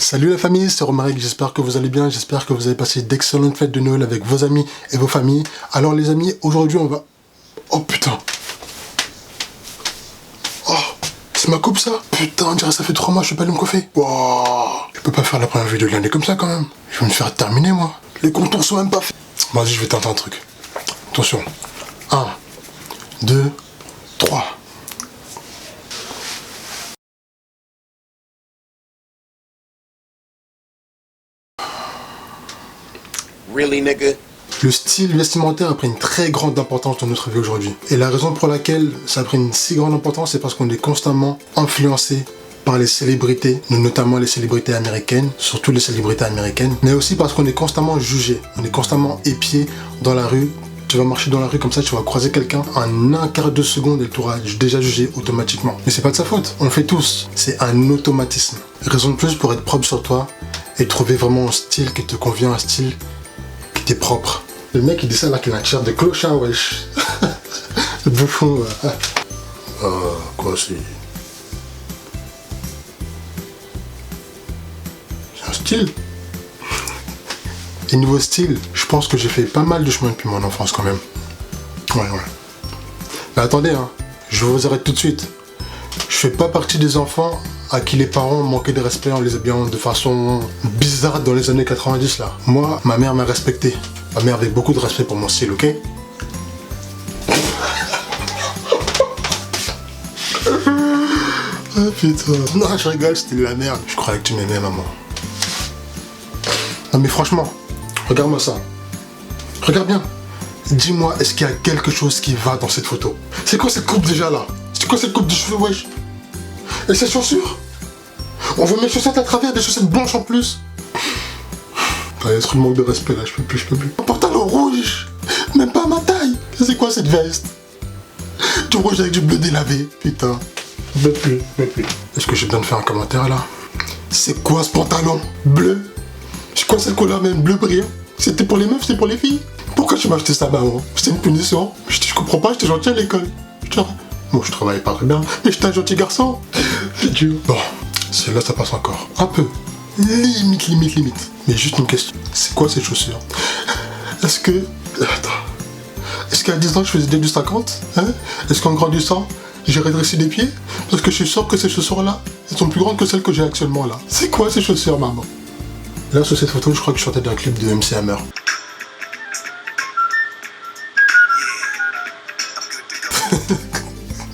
Salut la famille, c'est Romaric, j'espère que vous allez bien, j'espère que vous avez passé d'excellentes fêtes de Noël avec vos amis et vos familles. Alors les amis, aujourd'hui on va... Oh putain. Oh, c'est ma coupe ça? Putain, on dirait que ça fait 3 mois que je suis pas allé me coiffer. Wow. Je peux pas faire la première vidéo de l'année comme ça quand même. Je vais me faire terminer moi. Les contours sont même pas faits. Vas-y, je vais tenter un truc. Attention. 1, 2, 3. Really, nigga? Le style vestimentaire a pris une très grande importance dans notre vie aujourd'hui. Et la raison pour laquelle ça a pris une si grande importance, c'est parce qu'on est constamment influencé par les célébrités, notamment les célébrités américaines, surtout les célébrités américaines, mais aussi parce qu'on est constamment jugé, on est constamment épié dans la rue. Tu vas marcher dans la rue comme ça, tu vas croiser quelqu'un, en un quart de seconde, elle t'aura déjà jugé automatiquement. Mais c'est pas de sa faute, on le fait tous, c'est un automatisme. Raison de plus pour être propre sur toi et trouver vraiment un style qui te convient, un style qui t'est propre. Le mec il dit ça là qu'il a un t-shirt de clochard, wesh. Le bouffon, quoi c'est... C'est un style. Et niveau style, je pense que j'ai fait pas mal de chemin depuis mon enfance quand même. Ouais. Mais attendez, hein, je vous arrête tout de suite. Je fais pas partie des enfants à qui les parents manquaient de respect en les habillant de façon bizarre dans les années 90 là. Moi, ma mère m'a respecté. Ma mère avait beaucoup de respect pour mon style, ok? Ah putain. Non, je rigole, c'était de la merde. Je croyais que tu m'aimais, maman. Non mais franchement, regarde-moi ça. Regarde bien. Dis-moi, est-ce qu'il y a quelque chose qui va dans cette photo? C'est quoi cette coupe déjà là? C'est quoi cette coupe de cheveux, wesh? Et ces chaussures? On voit mes chaussettes à travers, des chaussettes blanches en plus. Il y a trop de manque de respect là, je peux plus. Un pantalon rouge, même pas à ma taille. C'est quoi cette veste? Du rouge avec du bleu délavé, putain. Je peux plus. Est-ce que j'ai besoin de faire un commentaire là? C'est quoi ce pantalon bleu? C'est quoi cette couleur même bleu brillant? C'était pour les meufs, c'était pour les filles? Pourquoi tu m'as acheté ça, maman? C'était une punition? Je comprends pas, j'étais gentil à l'école. Bon, je travaillais pas très bien, mais j'étais un gentil garçon. Dieu. Bon, celle-là, ça passe encore. Un peu. Limite. Mais juste une question. C'est quoi ces chaussures? Est-ce que... Attends. Est-ce qu'à 10 ans, je faisais déjà du 50? Hein? Est-ce qu'en grandissant, j'ai redressé les pieds? Parce que je suis sûr que ces chaussures-là, elles sont plus grandes que celles que j'ai actuellement là. C'est quoi ces chaussures, maman? Là, sur cette photo, je crois que je sortais d'un clip de MC Hammer.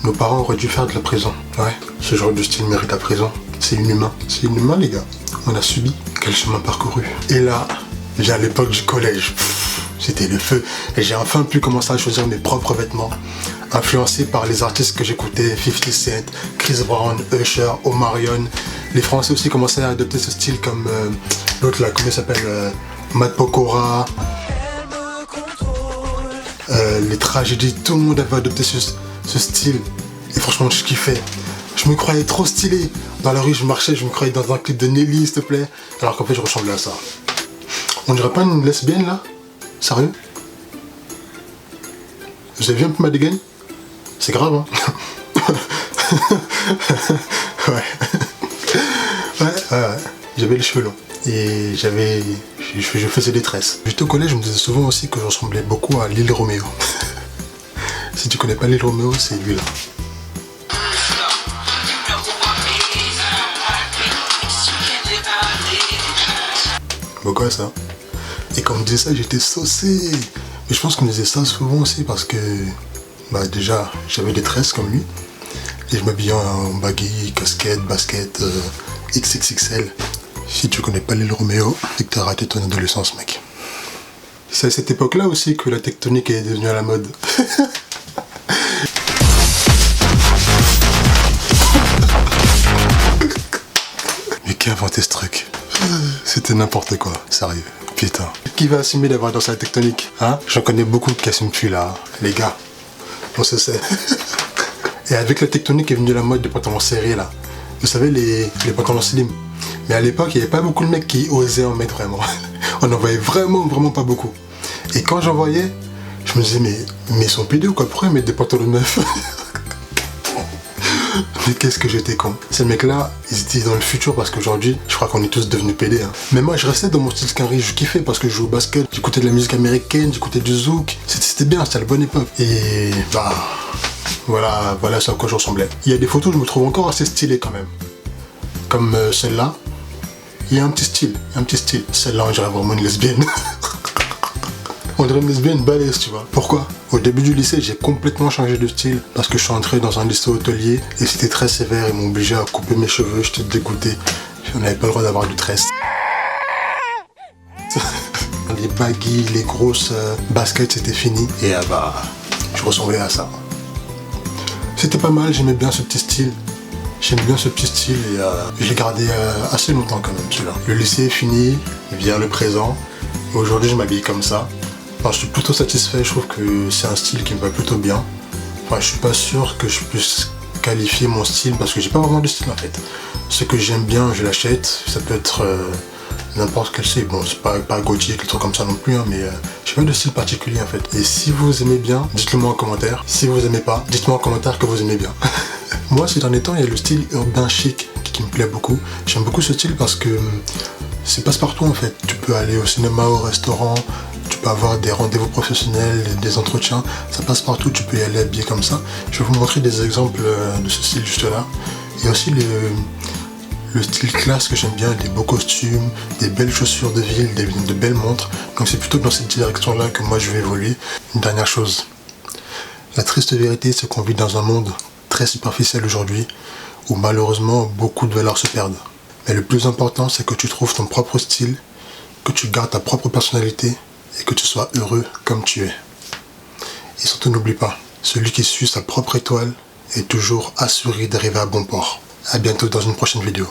Nos parents auraient dû faire de la prison. Ouais, ce genre de style mérite la prison. C'est inhumain. C'est inhumain, les gars. On a subi. Quel chemin parcouru. Et là, vient l'époque du collège. C'était le feu. Et j'ai enfin pu commencer à choisir mes propres vêtements. Influencé par les artistes que j'écoutais, 50 Cent, Chris Brown, Usher, Omarion. Les Français aussi commençaient à adopter ce style comme l'autre là, comment il s'appelle, Matt Pokora. Les tragédies, tout le monde avait adopté ce style. Et franchement, je kiffais. Je me croyais trop stylé. Dans la rue, je marchais, je me croyais dans un clip de Nelly, s'il te plaît. Alors qu'en fait, je ressemblais à ça. On dirait pas une lesbienne là? Sérieux? Vous avez vu un peu ma dégaine? C'est grave, hein? Ouais. J'avais les cheveux longs. Et je faisais des tresses. J'étais au collège, je me disais souvent aussi que je ressemblais beaucoup à Lil Romeo. Si tu connais pas Lil Romeo, c'est lui là. Beau gosse, hein? Et quand on me disait ça, j'étais saucé. Mais je pense qu'on me disait ça souvent aussi parce que, bah déjà, j'avais des tresses comme lui. Et je m'habillais en baggy, casquette, basket, XXXL. Si tu connais pas Lil Romeo, c'est que t'as raté ton adolescence, mec. C'est à cette époque-là aussi que la tectonique est devenue à la mode. Mais qui a inventé ce truc? C'était n'importe quoi, sérieux. Putain. Qui va assumer d'avoir dansé la tectonique? Hein? J'en connais beaucoup qui assument plus là. Les gars, on se sait. Et avec la tectonique est venue la mode des pantalons serrés là. Vous savez, les pantalons slim. Mais à l'époque, il n'y avait pas beaucoup de mecs qui osaient en mettre vraiment. On en voyait vraiment pas beaucoup. Et quand j'en voyais, je me disais, mais ils sont pédés ou quoi? Pourquoi ils mettent des pantalons de meuf? Mais qu'est-ce que j'étais con. Ces mecs-là, ils étaient dans le futur parce qu'aujourd'hui, je crois qu'on est tous devenus pédés. Hein. Mais moi, je restais dans mon style skinhead, je kiffais parce que je jouais au basket, j'écoutais de la musique américaine, j'écoutais du zouk. C'était bien, c'était à la bonne époque. Et bah, voilà c'est à quoi je ressemblais. Il y a des photos où je me trouve encore assez stylé quand même. Comme celle-là. Il y a un petit style, Celle-là, on dirait vraiment une lesbienne. On dirait une lesbienne balèze, tu vois. Pourquoi? Au début du lycée, j'ai complètement changé de style parce que je suis entré dans un lycée hôtelier et c'était très sévère. Ils m'ont obligé à couper mes cheveux, j'étais dégoûté. On n'avait pas le droit d'avoir du tresse. Les baggy, les grosses baskets, c'était fini. Et bah, je ressemblais à ça. C'était pas mal, j'aimais bien ce petit style. J'aime bien ce petit style et je l'ai gardé assez longtemps quand même, celui-là. Le lycée est fini, vient le présent. Et aujourd'hui, je m'habille comme ça. Enfin, je suis plutôt satisfait, je trouve que c'est un style qui me va plutôt bien. Enfin, je suis pas sûr que je puisse qualifier mon style parce que j'ai pas vraiment de style en fait. Ce que j'aime bien, je l'achète. Ça peut être n'importe quel style. Bon, c'est pas Gauthier, quelque chose comme ça non plus, hein, mais j'ai pas de style particulier en fait. Et si vous aimez bien, dites-le moi en commentaire. Si vous aimez pas, dites-moi en commentaire que vous aimez bien. Moi, ces derniers temps, il y a le style urbain chic qui me plaît beaucoup. J'aime beaucoup ce style parce que c'est passe-partout en fait. Tu peux aller au cinéma, au restaurant, tu peux avoir des rendez-vous professionnels, des entretiens. Ça passe partout, tu peux y aller habillé comme ça. Je vais vous montrer des exemples de ce style juste là. Il y a aussi le style classe que j'aime bien, des beaux costumes, des belles chaussures de ville, de belles montres. Donc c'est plutôt dans cette direction-là que moi je vais évoluer. Une dernière chose. La triste vérité, c'est qu'on vit dans un monde très superficiel aujourd'hui, où malheureusement beaucoup de valeurs se perdent. Mais le plus important, c'est que tu trouves ton propre style, que tu gardes ta propre personnalité et que tu sois heureux comme tu es. Et surtout n'oublie pas, celui qui suit sa propre étoile est toujours assuré d'arriver à bon port. A bientôt dans une prochaine vidéo.